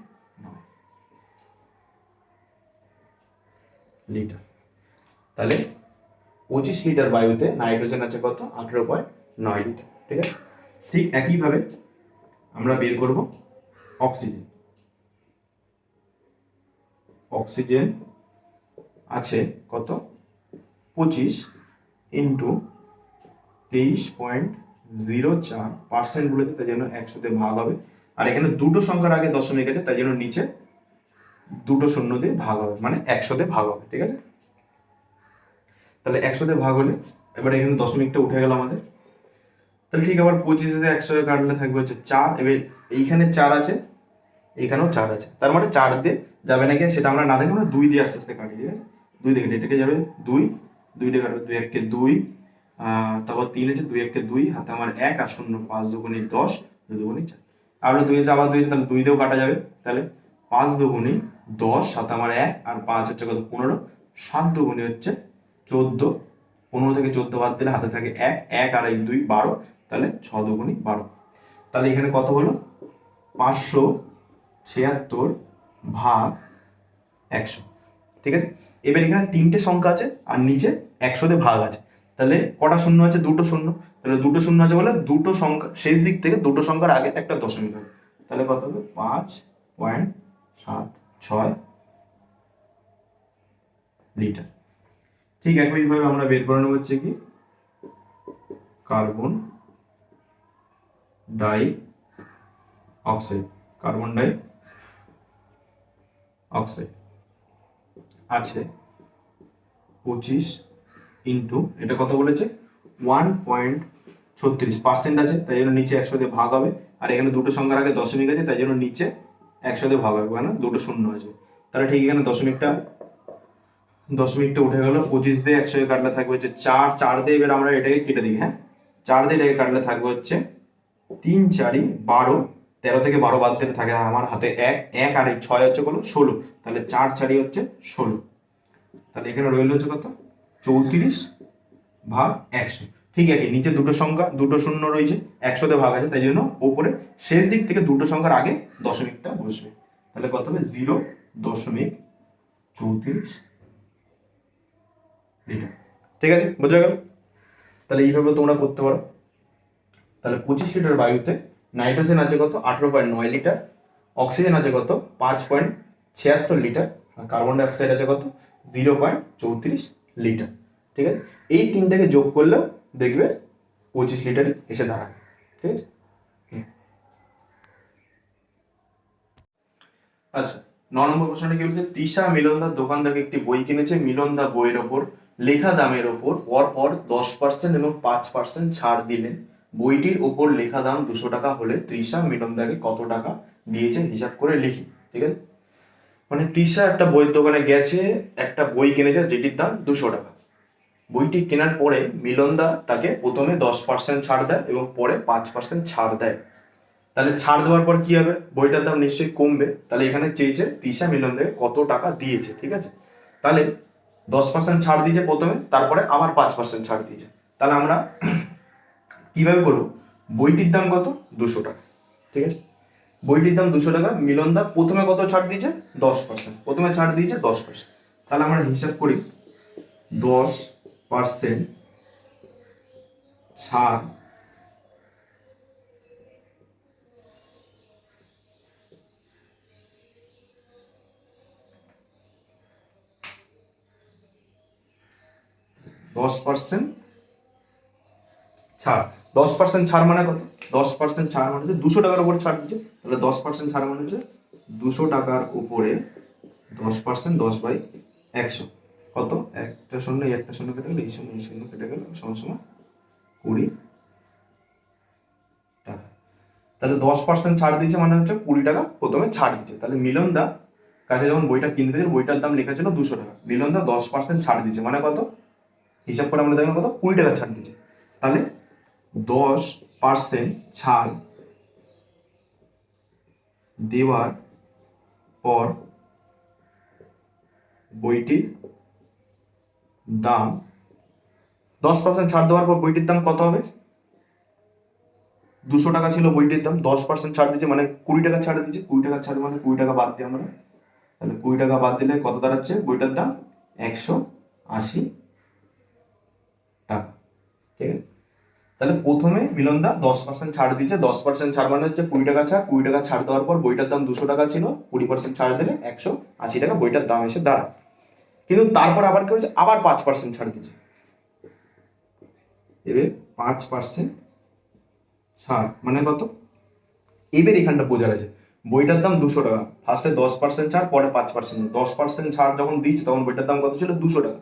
লিটার। তাহলে 25 লিটার বায়ুতে নাইট্রোজেন আছে কত? 18.9 লিটার। ঠিক আছে, ঠিক একইভাবে আমরা বের করব অক্সিজেন। অক্সিজেন আছে কত? 25 ইন্টু 23.04% বলেছে, তাই জন্য 100 দিয়ে ভাগ হবে। আর এখানে দুটো সংখ্যার আগে দশমিক আছে, তাই জন্য নিচে দুটো শূন্য দিয়ে ভাগ হবে, মানে 100 দিয়ে ভাগ হবে। ঠিক আছে, তাহলে 100 দিয়ে ভাগ হলে এবার এখানে দশমিকটা উঠে গেল আমাদের। তাহলে ঠিক আবার 25 দিয়ে 100 কাটলে থাকবে হচ্ছে 4, এবার এইখানে 4 আছে, এখানেও 4 আছে, তার মানে 4 দিয়ে যাবে নাকি সেটা আমরা না দেখে আমরা 2 দিয়ে আস্তে আস্তে কাটি। ঠিক আছে, 2 দিয়ে কেটে এটাকে যাবে 2, 2 দিয়ে কাটবে, 2 1 কে 2, তারপর 3 আছে, 2 1 কে 2, হাতে আমার 1 আর 0, 5 দুগুণি 10, 2 দুগুণি 4, আবার 2 আছে, আবার 2 আছে, তাহলে 2 দিয়েও কাটা যাবে। তাহলে 5 দুগুণি 10, হাতে আমার 1 আর 5 হচ্ছে কত? 15, 7 দুগুণি হচ্ছে 14, 15 থেকে 14 বাদ দিলে হাতে থাকে 1, 1 আর 1 2 12, তাহলে 6 দুগুণি 12। তাহলে এখানে কত হলো? 576 ভাগ 100। ঠিক আছে, এবার এখানে তিনটে সংখ্যা আছে আর নিচে 100 দিয়ে ভাগ আছে, তাহলে কটা শূন্য আছে? দুটো শূন্য, তাহলে দুটো শূন্য আছে বলে দুটো সংখ্যা শেষ দিক থেকে দুটো সংখ্যার আগে একটা দশমিক হবে, তাহলে কত হবে? 5.76 লিটার। ঠিক একইভাবে আমরা বের করে নেবো হচ্ছে কি carbon die oxide, carbon die oxide আছে 25 ইন্টু, এটা কত বলেছে 1.36% আছে, তাই জন্য নিচে 100 দিয়ে ভাগ হবে, আর এখানে দুটো সংখ্যার আগে দশমিক আছে তাই জন্য নিচে 100 দিয়ে ভাগ হবে, মানে দুটো শূন্য আছে, তাহলে ঠিক এখানে দশমিকটা উঠে গেল, 25 দিয়ে 100 কাটলে থাকবে হচ্ছে 4, 4 দিয়ে এবার আমরা এটাকে কেটে দিই, হ্যাঁ 4 দিয়ে এটাকে কাটলে থাকবে হচ্ছে 3 4 12, 13 থেকে 12 বাদ দিলে থাকে আমার হাতে 1 আর এই 6 হচ্ছে কত 16, তাহলে 4 4 হচ্ছে 16, তাহলে এখানে রইল হচ্ছে কত 34 ভাগ 100। ঠিক আছে, নিচে দুটো সংখ্যা দুটো শূন্য রয়েছে, 100 তে ভাগ আছে, তাই জন্য উপরে শেষ দিক থেকে দুটো সংখ্যার আগে দশমিকটা বসবে, তাহলে কত হবে 0.34 লিটার। ঠিক আছে, বোঝা গেল? তাহলে এইভাবে তোমরা করতে পারো। তাহলে 25 লিটার বায়ুতে নাইট্রোজেন আছে কত 18.9 লিটার, অক্সিজেন আছে কত 5.76 লিটার, আর কার্বন ডাই অক্সাইড আছে কত 0.34 লিটার। ঠিক আছে, এই তিনটাকে যোগ করলেও দেখবে 25 লিটারে এসে দাঁড়ায়। ঠিক আছে, আচ্ছা 9 নম্বর প্রশ্নটা কি বলছে, তৃষা মিলনদার দোকান থেকে একটি বই কিনেছে, মিলনদা বইয়ের ওপর লেখা দামের ওপর পর 10% এবং 5% ছাড় দিলেন, বইটির ওপর লেখা দাম 200 টাকা হলে তৃষা মিলনদাকে কত টাকা দিয়েছে হিসাব করে লিখি। ঠিক আছে, মানে তৃষা একটা বইয়ের দোকানে গেছে, একটা বই কিনেছে যেটির দাম 200 টাকা, বইটি কেনার পরে মিলনদা তাকে প্রথমে 10% ছাড় দেয় এবং পরে 5% ছাড় দেয়, তাহলে ছাড় দেওয়ার পর কি হবে, বইটার দাম নিশ্চয়ই কমবে, তাহলে এখানে চেয়েছে তৃষা মিলনদাকে কত টাকা দিয়েছে। ঠিক আছে, তাহলে 10% ছাড় দিয়েছে প্রথমে, তারপরে আবার 5% ছাড় দিয়েছে, তাহলে আমরা কিভাবে বলবো, বইটির দাম কত 200 টাকা। ঠিক আছে, বইটির দাম 200 টাকা, মিলনদা প্রথমে কত ছাড় দিয়েছে 10%, প্রথমে ছাড় দিয়েছে 10%, তাহলে আমরা হিসাব করি 10% ছাড় 10% ছাড়, 10% ছাড় মানে কত, 10% ছাড় মানে হচ্ছে 200 টাকার উপরে ছাড় দিচ্ছে, তাহলে 10% ছাড় মানে হচ্ছে 200 টাকার উপরে 10%, 10/100 কত, একটা শূন্য এই একটা শূন্য কেটে গেল, এই শূন্য কেটে গেল, সমান সমান 20 টাকা। তাহলে 10% ছাড় দিচ্ছে মানে হচ্ছে 20 টাকা প্রথমে ছাড় দিচ্ছে, তাহলে মিলনদা কাছে যখন বইটা কিনতে গেছে বইটার দাম লেখা ছিল 200 টাকা, মিলনদা 10% ছাড় দিচ্ছে মানে কত, হিসাব করে আমরা দেখলাম কত 20 টাকা ছাড় দিচ্ছে, তাহলে 10% ছাড় দেওয়ার পর বইটির দাম 10% ছাড় দেওয়ার পর বইটির দাম কত হবে, 200 টাকা ছিল বইটির দাম, 10% ছাড় দিচ্ছে মানে 20 টাকা ছাড় দিচ্ছে, 20 টাকা ছাড় মানে 20 টাকা বাদ দিই আমরা, তাহলে 20 টাকা বাদ দিলে কত দাঁড়াচ্ছে, বইটার দাম 180 টাকা। ঠিক আছে, তাহলে প্রথমে মিলনদা 10% ছাড় দিচ্ছে, 10% ছাড় মানে হচ্ছে 20 টাকা ছাড়, 20 টাকা ছাড় দেওয়ার পর বইটার দাম 200 টাকা ছিল, 20% ছাড় দিলে 180 টাকা বইটার দাম এসে দাঁড়ায়, কিন্তু তারপর আবার কি হচ্ছে, আবার 5% ছাড় দিচ্ছে, এবার 5% ছাড় মানে কত, এবার এখানটা বোঝার আছে, বইটার দাম 200 টাকা, ফার্স্টে 10% ছাড় পরে 5%, 10% ছাড় যখন দিচ্ছে তখন বইটার দাম কত ছিল 200 টাকা,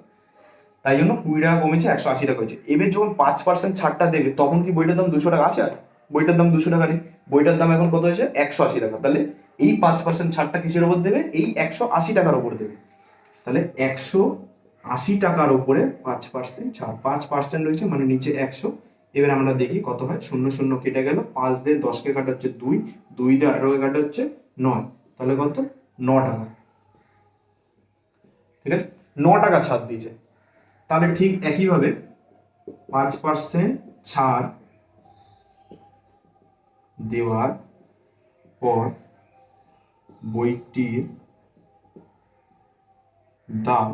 তাই জন্য 20 টাকা কমেছে 180 টাকা হয়েছে, এবার যখন 5% ছাড়টা দেবে তখন কি বইটার দাম 200 টাকা আছে, আর বইটার দাম 200 টাকা নেই, বইটার দাম এখন কত হয়েছে 180 টাকা, তাহলে এই 5% ছাড়টা কিসের উপর দেবে, এই 180 টাকার উপর দেবে, তাহলে 180 টাকার উপরে 5% ছাড়, 5% রয়েছে মানে নিচে 100, এবার আমরা দেখি কত হয়, 0 0 কেটে গেল, 5 দিয়ে 10 কে কাটা হচ্ছে 2, 2 দিয়ে 18 কে কাটা হচ্ছে 9, তাহলে কত 9 টাকা। ঠিক আছে, 9 টাকা ছাড় দিয়েছে, তাহলে ঠিক একইভাবে 5% ছাড় দেওয়ার পর বইটির দাম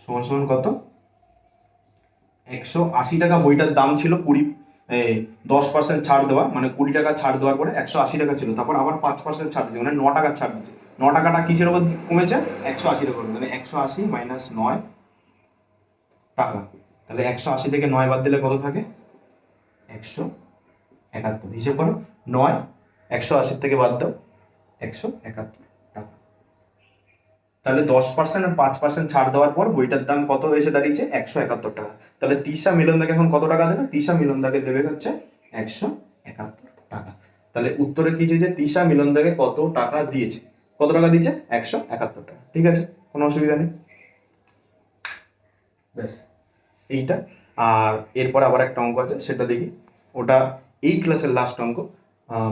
সমান সমান কত, 180 টাকা বইটার দাম ছিল, 10% ছাড় দেওয়া মানে 20 টাকা ছাড় দেওয়ার পরে 180 টাকা ছিল, তারপর আবার 5% ছাড় দিচ্ছে মানে 9 টাকা ছাড় দিচ্ছে, 9 টাকাটা কিসের উপর কমেছে 180 টাকা, মানে 180 মাইনাস 9 টাকা, তাহলে 180 থেকে 9 বাদ দিলে কত থাকে 171, হিসেব করো 9, 180 থেকে বাদ দাও, 171 টাকা। তাহলে 10% আর 5% ছাড় দেওয়ার পর বইটার দাম কত এসে দাঁড়িয়েছে? 171 টাকা। তাহলে তৃষা মিলনদাকে এখন কত টাকা দেবে? তৃষা মিলনদাকে দেবে হচ্ছে 171 টাকা। তাহলে উত্তরে কি যে তৃষা মিলনদাকে কত টাকা দিয়েছে? কত টাকা দিয়েছে? 171 টাকা। ঠিক আছে, কোনো অসুবিধা নেই। ব্যাস এইটা। আর এরপর আবার একটা অঙ্ক আছে, সেটা দেখি। ওটা এই ক্লাসের লাস্ট অঙ্ক,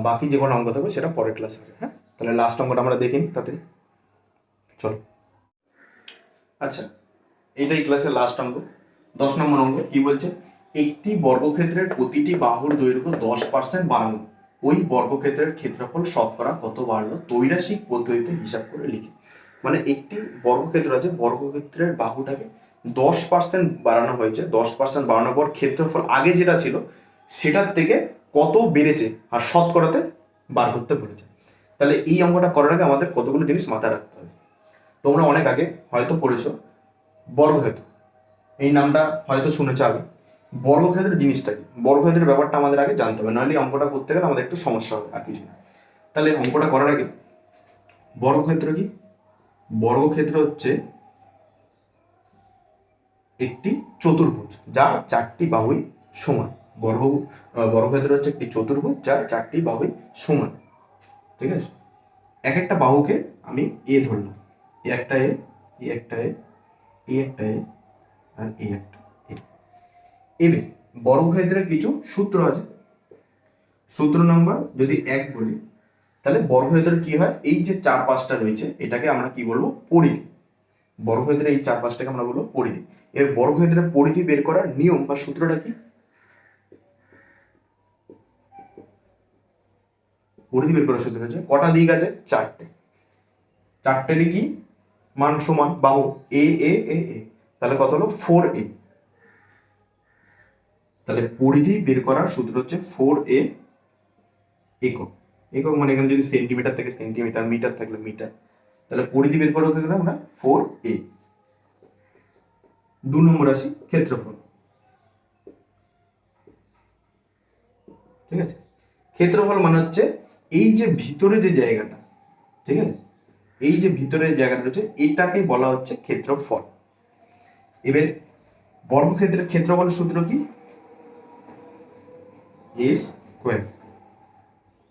বাকি যে কোনো অঙ্ক থাকবে সেটা পরের ক্লাস হবে। হ্যাঁ, তাহলে লাস্ট অঙ্কটা আমরা দেখিনি তাতে চলো। আচ্ছা, এইটাই ক্লাসের লাস্ট অঙ্ক, 10 নম্বর অঙ্ক। কি বলছে? একটি বর্গক্ষেত্রের প্রতিটি বাহুর দৈর্ঘ্য 10% বাড়ানো, ওই বর্গক্ষেত্রের ক্ষেত্রফল শতকরা কত বাড়লো ত্রৈরাশিক পদ্ধতিতে হিসাব করে লিখি। মানে একটি বর্গক্ষেত্র আছে, বর্গক্ষেত্রের বাহুটাকে 10% বাড়ানো হয়েছে, 10% বাড়ানোর পর ক্ষেত্রফল আগে যেটা ছিল সেটার থেকে কত বেড়েছে আর শতকরাতে বার করতে বলেছে। তাহলে এই অঙ্কটা করার আগে আমাদের কতগুলো জিনিস মাথায় রাখতে হবে। তোমরা অনেক আগে হয়তো পড়েছো বর্গক্ষেত্র, এই নামটা হয়তো শুনেছো আগে। বর্গক্ষেত্রের জিনিসটা কি, বর্গক্ষেত্রের ব্যাপারটা আমাদের আগে জানতে হবে, নাহলে অঙ্কটা করতে গেলে আমাদের একটু সমস্যা হবে, আর কিছু না। তাহলে অঙ্কটা করার আগে বর্গক্ষেত্র কি? বর্গক্ষেত্র হচ্ছে একটি চতুর্ভুজ যার 4টি বাহুই সমান। বর্গক্ষেত্র হচ্ছে একটি চতুর্ভুজ যার 4টি বাহুই সমান। ঠিক আছে, এক একটা বাহুকে আমি এ ধরলাম, এ একটা এ, এ একটা এ, এ একটা এ, আর এ একটা এ। এবার বর্গক্ষেত্রের কিছু সূত্র আছে। সূত্র নাম্বার যদি 1 বলি, তাহলে বর্গক্ষেত্রের কি হয়? এই যে 4-5টা রয়েছে এটাকে আমরা কি বলবো? পরিধি। বর্গক্ষেত্রের এই 4-5টাকে আমরা বলবো পরিধি। এর বর্গক্ষেত্রের পরিধি বের করার নিয়ম বা সূত্রটা কি? পরিধি বের করার সূত্র হচ্ছে, কটা দিক আছে? 4টে। 4টেরই কি মান সমান? বাহু এ এ এ এ, তাহলে কত হলো? 4a। তাহলে পরিধি বের করার সূত্র হচ্ছে 4a একক। একক মানে এখানে যদি সেন্টিমিটার থেকে সেন্টিমিটার, মিটার থাকলে মিটার, তাহলে পরিধি বের করার ক্ষেত্রে আমরা 4a। 2 নম্বর আসি ক্ষেত্রফল। ঠিক আছে, ক্ষেত্রফল মানে হচ্ছে এই যে ভিতরে যে জায়গাটা, ঠিক আছে, এই যে ভিতরের জায়গাটা রয়েছে এটাকে বলা হচ্ছে ক্ষেত্রফল। এবার বর্গক্ষেত্রের ক্ষেত্রফলের সূত্র কি? এ স্কোয়ার।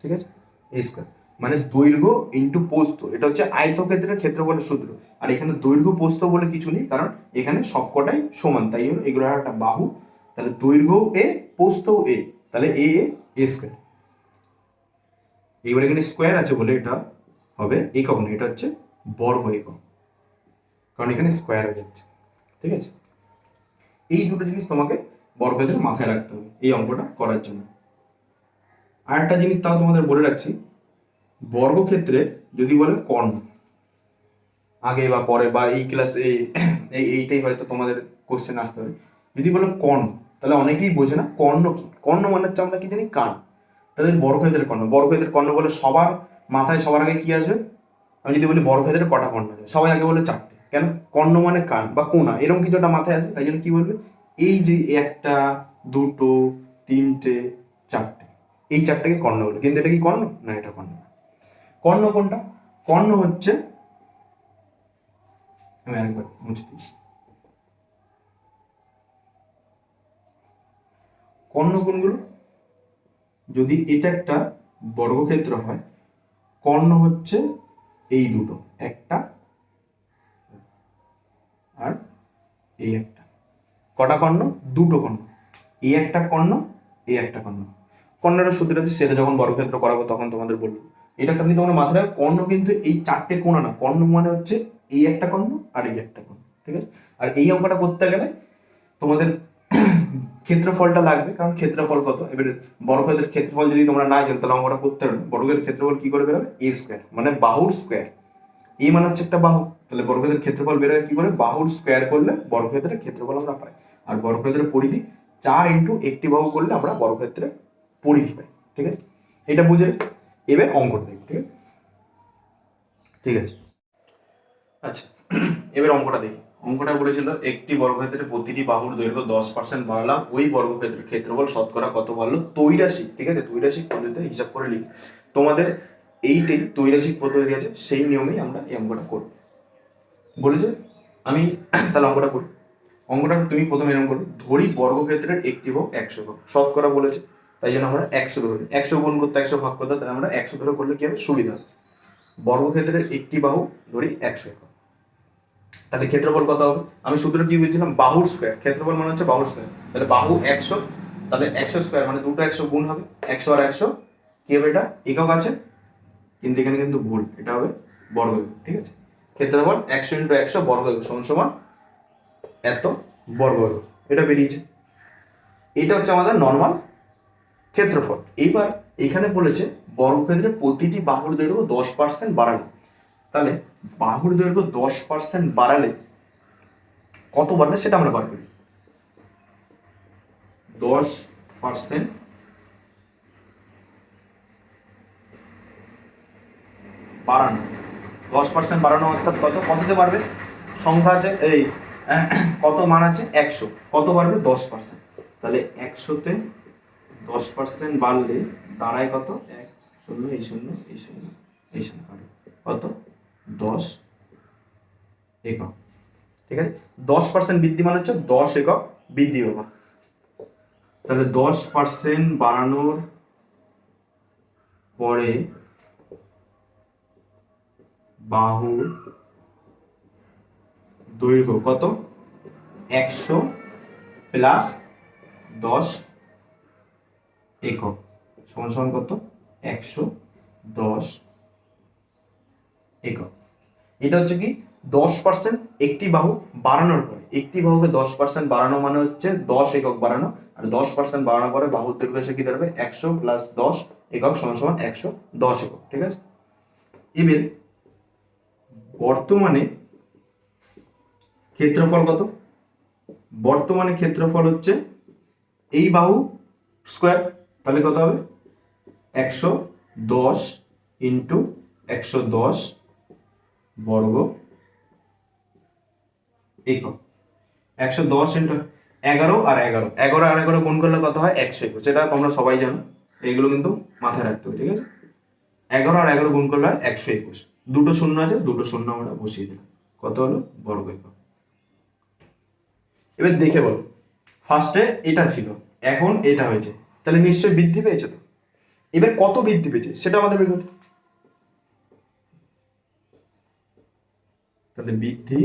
ঠিক আছে, এ স্কোয়ার মানে দৈর্ঘ্য ইন্টু প্রস্থ। এটা হচ্ছে আয়তক্ষেত্রের ক্ষেত্রফলের সূত্র। আর এখানে দৈর্ঘ্য প্রস্থ বলে কিছু নেই, কারণ এখানে সবকটাই সমান, তাই হলো এগুলো একটা বাহু। তাহলে দৈর্ঘ্য এ, প্রস্থ এ, তাহলে এ এ স্কোয়ার। এবার এখানে স্কোয়ার আছে বলে এটা হবে একক না, এটা হচ্ছে বর্গ একক, কারণ এখানে স্কোয়ার হয়ে যাচ্ছে। ঠিক আছে, এই দুটো জিনিস তোমাকে বর্গক্ষেত্রের মাথায় রাখতে হবে এই অঙ্কটা করার জন্য। আর একটা জিনিস তাও তোমাদের বলে রাখছি, বর্গক্ষেত্রে যদি বলে কর্ণ, আগে বা পরে বা এই ক্লাসে এইটাই হয়তো তোমাদের কোশ্চেন আসতে হবে। যদি বলে কর্ণ, তাহলে অনেকেই বোঝে না কর্ণ কি। কর্ণ মানে হচ্ছে আমরা কি জানি? কান। তাহলে বর্গক্ষেত্রের কর্ণ, বর্গক্ষেত্রের কর্ণ বলে সবার মাথায় সবার আগে কি আসবে? আমি যদি বলি বর্গক্ষেত্রের কটা কর্ণ আছে, সবাই আগে বলে 4টে। কেন? কর্ণ মানে কান বা কোনা, এরকম কিছু একটা মাথায় আসে, তাই জন্য কি বলবে? এই যে 1টা 2টো 3টে 4টে, এই 4টাকে কর্ণ বলে। কিন্তু এটা কি কর্ণ? না, এটা কর্ণ না। কর্ণ কোনটা? কর্ণ হচ্ছে, আমি আরেকবার মুছে দিই। কর্ণ কোনগুলো? যদি এটা একটা বর্গক্ষেত্র হয়, কর্ণ হচ্ছে এই দুটো, একটা আর এই একটা। কটা কর্ণ? দুটো কর্ণ। এই একটা কর্ণ, এই একটা কর্ণ। কর্ণের সূত্র আছে, সেটা যখন বর্গক্ষেত্র করাবো তখন তোমাদের বলবো। এটা কিন্তু তোমরা মাথায় রাখো, কর্ণ কিন্তু এই 4টে কোণা না, কর্ণ মানে হচ্ছে এই একটা কর্ণ আর এই একটা কর্ণ। ঠিক আছে, আর এই অঙ্কটা করতে গেলে তোমাদের ক্ষেত্রফলটা লাগবে, কারণ ক্ষেত্রফল কত? এবার বর্গক্ষেত্রের ক্ষেত্রফল যদি তোমরা না জানো তাহলে অঙ্কটা করতে পারবে। বর্গের ক্ষেত্রফল কি করে বেরোবে? এ স্কোয়ার, মানে বাহুর স্কোয়ার। এ মানে হচ্ছে একটা বাহু, তাহলে বর্গক্ষেত্রের ক্ষেত্রফল বেরোয় কি করে? বাহুর স্কোয়ার করলে বর্গক্ষেত্রের ক্ষেত্রফল আমরা পাই। আর বর্গক্ষেত্রের পরিধি 4 ইন্টু একটি বাহু করলে আমরা বর্গক্ষেত্রের পরিধি পাই। ঠিক আছে, এটা বুঝে এবার অঙ্কটা দেখি। ঠিক আছে, ঠিক আছে। আচ্ছা, এবার অঙ্কটা দেখি। অঙ্কটা বলেছিল একটি বর্গক্ষেত্রের প্রতিটি বাহুর দৈর্ঘ্য 10% বাড়ালাম, ওই বর্গক্ষেত্রের ক্ষেত্রফল শতকরা কত বাড়লো? ত্রৈরাশিক, ঠিক আছে, ত্রৈরাশিক পদ্ধতিতে হিসাব করে লিখ। তোমাদের এইটাই ত্রৈরাশিক পদ্ধতি আছে, সেই নিয়মেই আমরা এই অঙ্কটা করব। বলেছে আমি তাহলে অঙ্কটা করি। অঙ্কটা তুমি প্রথমে এরকম করবে, ধরি বর্গক্ষেত্রের একটি বাহু 100 ভাগ, শতকরা বলেছে তাই জন্য আমরা 100 ধরি। 100 গুণ করতে 100 ভাগ করতে, তাহলে আমরা 100 ধরে করলে কি হবে? সুবিধা হবে। বর্গক্ষেত্রের একটি বাহু ধরি 100 একক, তাহলে ক্ষেত্রফল কত হবে? আমি সূত্র কি বলছিলাম? বাহুর স্কয়ার। ক্ষেত্রফল মানে হচ্ছে বাহুর স্কয়ার, তাহলে বাহু 100, তাহলে 100 স্কয়ার মানে দুটো 100 গুণ হবে, 100 আর 100 কি হবে? এটা একক আছে, কিন্তু এখানে কিন্তু ভুল, এটা হবে বর্গ একক, ঠিক আছে। ক্ষেত্রফল 100 × 100 বর্গ একক সমান এত বর্গ একক, এটা বেরিয়েছে। এটা হচ্ছে আমাদের নর্মাল ক্ষেত্রফল। এইবার এখানে বলেছে বর্গক্ষেত্রের প্রতিটি বাহুর দৈর্ঘ্য 10% বাড়ানো, তাহলে বাহুর দৈর্ঘ্য 10% বাড়ালে কত বাড়বে সেটা আমরা বার করি। 10% বাড়ানো, 10% বাড়ানো অর্থাৎ কততে বাড়বে? সংখ্যা আছে এই কত মান আছে? 100, কত বাড়বে? 10%। তাহলে 100-তে 10% বাড়লে দাঁড়ায় কত? 1 0 এই 0 এই 0 এই 0 কত? 10 একক, ঠিক আছে। 10% বৃদ্ধি মানে হচ্ছে 10 একক বৃদ্ধি হবে। তাহলে 10% বাড়ানোর পরে বাহুর দৈর্ঘ্য কত? 100 প্লাস 10 একক সমান কত? 110 একক। এটা হচ্ছে কি 10% একটি বাহু বাড়ানোর পরে, একটি বাহুকে 10% বাড়ানো মানে হচ্ছে 10 একক বাড়ানো, আর 10% বাড়ানোর পরে বাহুর দৈর্ঘ্য এসে কি দাঁড়াবে? 100 প্লাস 10 একক সমান 110 একক, ঠিক আছে। এবার বর্তমানে ক্ষেত্রফল কত? বর্তমানে ক্ষেত্রফল হচ্ছে এই বাহু স্কয়ার, তাহলে কত হবে? 110 ইন্টু 110 বর্গ একক। 110 ইন্টু 11 আর 11, 11 আর 11 গুণ করলে কত হয়? 121, এটা তোমরা সবাই জানো, এইগুলো কিন্তু মাথায় রাখতে হবে, ঠিক আছে। 11 আর 11 গুণ করলে হয় 121, দুটো শূন্য আছে, দুটো শূন্য আমরা বসিয়ে দিলাম, কত হলো? বর্গ একক। এবার দেখে বলো, ফার্স্টে এটা ছিল, এখন এটা হয়েছে, তাহলে নিশ্চয়ই বৃদ্ধি পেয়েছে তো। এবার কত বৃদ্ধি পেয়েছে সেটা আমাদের বের করতে, তাহলে বৃদ্ধি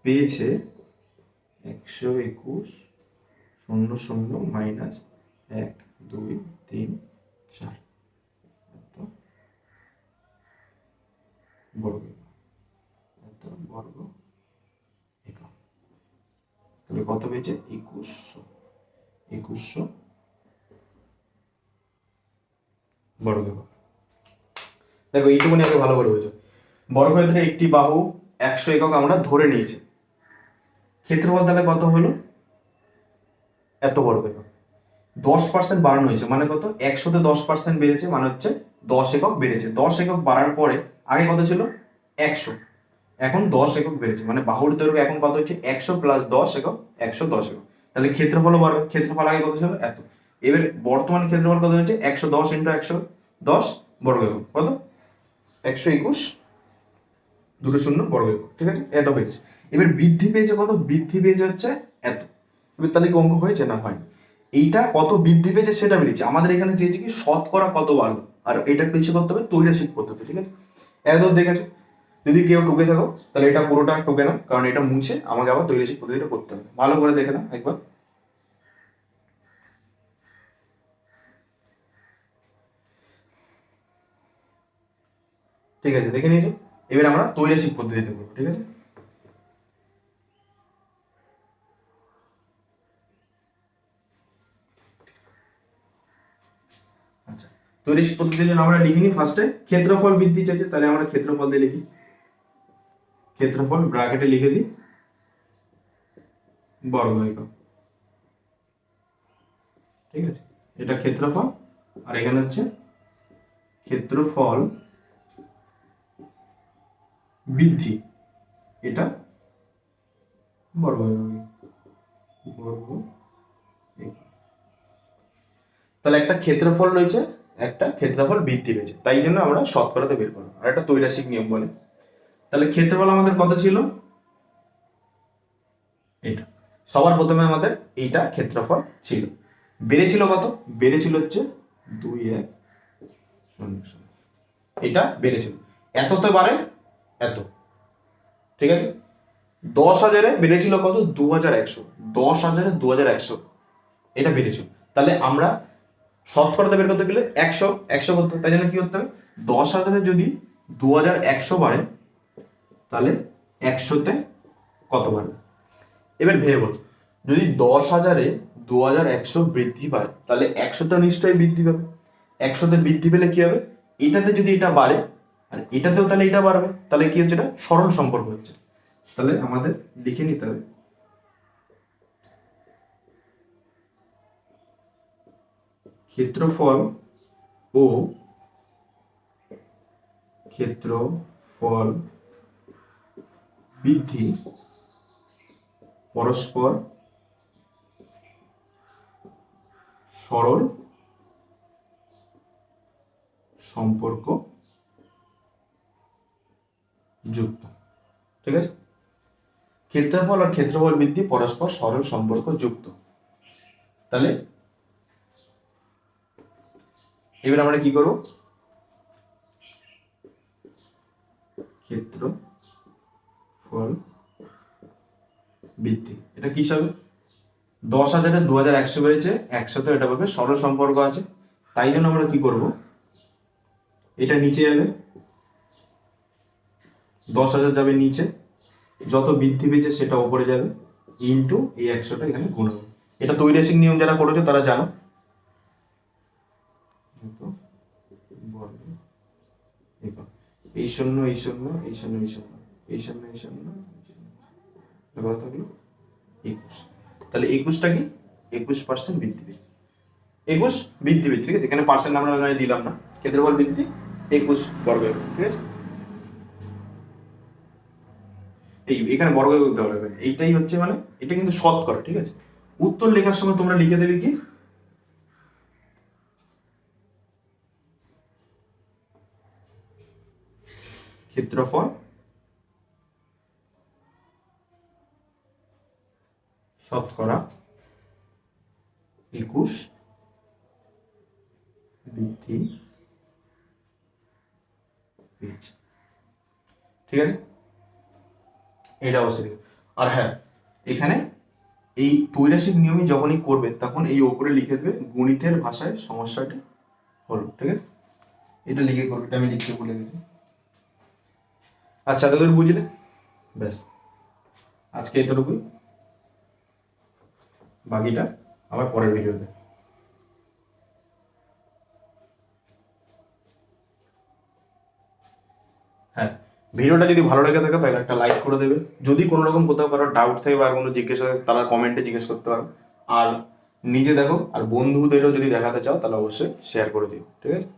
পেয়েছে 121 0 0 মাইনাস 1 2 3 4 বর্গ এত বর্গ একক, তাহলে কত পেয়েছে? 2100 বর্গ একক। দেখো এইটুকুনি আগে ভালো করে বুঝো, বর্গক্ষেত্রে একটি বাহু 100 একক আমরা ধরে নিয়েছি, ক্ষেত্রফল তাহলে কত হলো? এত বর্গ একক। 10% বাড়ানো হয়েছে মানে কত? 100-তে 10% বেড়েছে মানে হচ্ছে 10 একক বেড়েছে। 10 একক বাড়ার পরে আগে কত ছিল? 100, এখন 10 একক বেড়েছে, মানে বাহুর দৈর্ঘ্য এখন কত হচ্ছে? 100 প্লাস 10 একক, 110 একক। তাহলে ক্ষেত্রফলও বাড়বে, ক্ষেত্রফল আগে কত ছিল? এত। এবার বর্তমান ক্ষেত্রফল কত হচ্ছে? 110 ইন্টু 110 বর্গ একক, কত? 121 দুটো শূন্য বর্গ একক, ঠিক আছে, এত পেয়েছে। এবার বৃদ্ধি পেয়েছে কত? বৃদ্ধি পেয়েছে হচ্ছে এত। এবার তাহলে কি অঙ্ক হয়েছে? না হয়নি। এইটা কত বৃদ্ধি পেয়েছে সেটা বেরিয়েছে, আমাদের এখানে চেয়েছে কি শতকরা কত বাড়লো, আর এটা কিছু করতে হবে ত্রৈরাশিক পদ্ধতি, ঠিক আছে। এত দেখেছো, যদি কেউ টুকে থাকো তাহলে এটা পুরোটা টুকে নাও, কারণ এটা মুছে আমাকে আবার ত্রৈরাশিক পদ্ধতিটা করতে হবে। ভালো করে দেখে নাও একবার, ঠিক আছে, দেখে নিয়েছো। এবার আমরা ত্রৈরাশিক পদ্ধতিতে করবো, ঠিক আছে। আচ্ছা, ত্রৈরাশিক পদ্ধতির জন্য আমরা লিখিনি ফার্স্টে ক্ষেত্রফল বৃদ্ধি চাইছে, তাহলে আমরা ক্ষেত্রফল দিয়ে লিখি, ক্ষেত্রফল ব্র্যাকেটে লিখে দিই বর্গ একক, ঠিক আছে। এটা ক্ষেত্রফল, আর এখানে হচ্ছে ক্ষেত্রফল বৃদ্ধি, এটা বর্গ বর্গ একক। তাহলে একটা ক্ষেত্রফল রয়েছে, একটা ক্ষেত্রফল বৃদ্ধি রয়েছে, তাই জন্য আমরা শতকরাতে বের করবো। আর একটা ত্রৈরাশিক নিয়ম বলে। তাহলে ক্ষেত্রফল আমাদের কত ছিল? এটা সবার প্রথমে আমাদের এইটা ক্ষেত্রফল ছিল, বেড়েছিল কত? বেড়েছিল হচ্ছে 2,1,0,0,0। এটা বেড়েছিল, এততে বাড়ে এত, ঠিক আছে। 10,000-এ বেড়েছিল কত? 2,100। 10,000-এ 2,100 এটা বেড়েছিল। তাহলে আমরা শতকরাতে বের করতে গেলে 100 করতে, তাই জন্য কি করতে হবে? 10,000-এ যদি 2,100 বাড়ে, তাহলে 100-তে কত বাড়বে? এবার ভেবে বল, যদি 10,000-এ 2,100 বৃদ্ধি পায়, তাহলে 100-তে নিশ্চয়ই বৃদ্ধি পাবে। 100-তে বৃদ্ধি পেলে কি হবে? এটাতে যদি এটা বাড়ে আর এটাতেও তাহলে এটা বাড়বে, তাহলে কি হচ্ছে? এটা সরল সম্পর্ক হচ্ছে। তাহলে আমাদের লিখে নিতে হবে ক্ষেত্রফল ও ক্ষেত্রফল বৃদ্ধি পরস্পর সরল সম্পর্ক যুক্ত, ঠিক আছে। ক্ষেত্রফল আর ক্ষেত্রফল বৃদ্ধি পরস্পর সরল সম্পর্ক যুক্ত। তাহলে এবার আমরা কি করব? ক্ষেত্রফল বৃদ্ধি এটা কি হিসাবে? 10,000-এ 2,100 বেড়েছে, 100-তে এটা বলবে সরল সম্পর্ক আছে, তাই জন্য আমরা কি করব? এটা নিচে যাবে, 10,000 যাবে নিচে, যত বৃদ্ধি পেয়েছে সেটা উপরে যাবে, ইন্টু এই 100টা এখানে গুণ হবে। এটা ত্রৈরাশিক নিয়ম যারা করেছো তারা জানো। এই শূন্য এই শূন্য এই শূন্য এই শূন্য এই শূন্য এই শূন্য কত হলো? 21। তাহলে 21টা কি? 21% বৃদ্ধি পেয়েছে। 21 বৃদ্ধি পেয়েছে, ঠিক আছে। এখানে পার্সেন্ট আমরা দিলাম না। ক্ষেত্রফল বৃদ্ধি 21 বর্গ, ঠিক আছে। এই এখানে বর্গ করতে হবে, এইটাই হচ্ছে মানে এটা কিন্তু শতকরা, ঠিক আছে। উত্তর লেখার সময় তোমরা লিখে দেবে কি? ক্ষেত্রফল শতকরা 21 বৃদ্ধি পেয়েছে, ঠিক আছে। এটা অবশ্যই। আর হ্যাঁ, এখানে এই ত্রৈরাশিক নিয়মই যখনই করবে তখন এই ওপরে লিখে দেবে গণিতের ভাষায় সমস্যাটি হলো, ঠিক আছে। এটা লিখে করবে, এটা আমি লিখতে বলে গেছি। আচ্ছা, তোদের বুঝলে? ব্যাস, আজকে এতটুকুই, বাকিটা আবার পরের ভিডিওতে। হ্যাঁ, ভিডিওটা যদি ভালো লেগে থাকে তাহলে একটা লাইক করে দেবে। যদি কোনো রকম কোথাও কারো ডাউট থাকে বা কোনো জিজ্ঞাসা থাকে তারা কমেন্টে জিজ্ঞেস করতে পারো। আর নিজে দেখো, আর বন্ধুদেরও যদি দেখাতে চাও তাহলে অবশ্যই শেয়ার করে দিও, ঠিক আছে।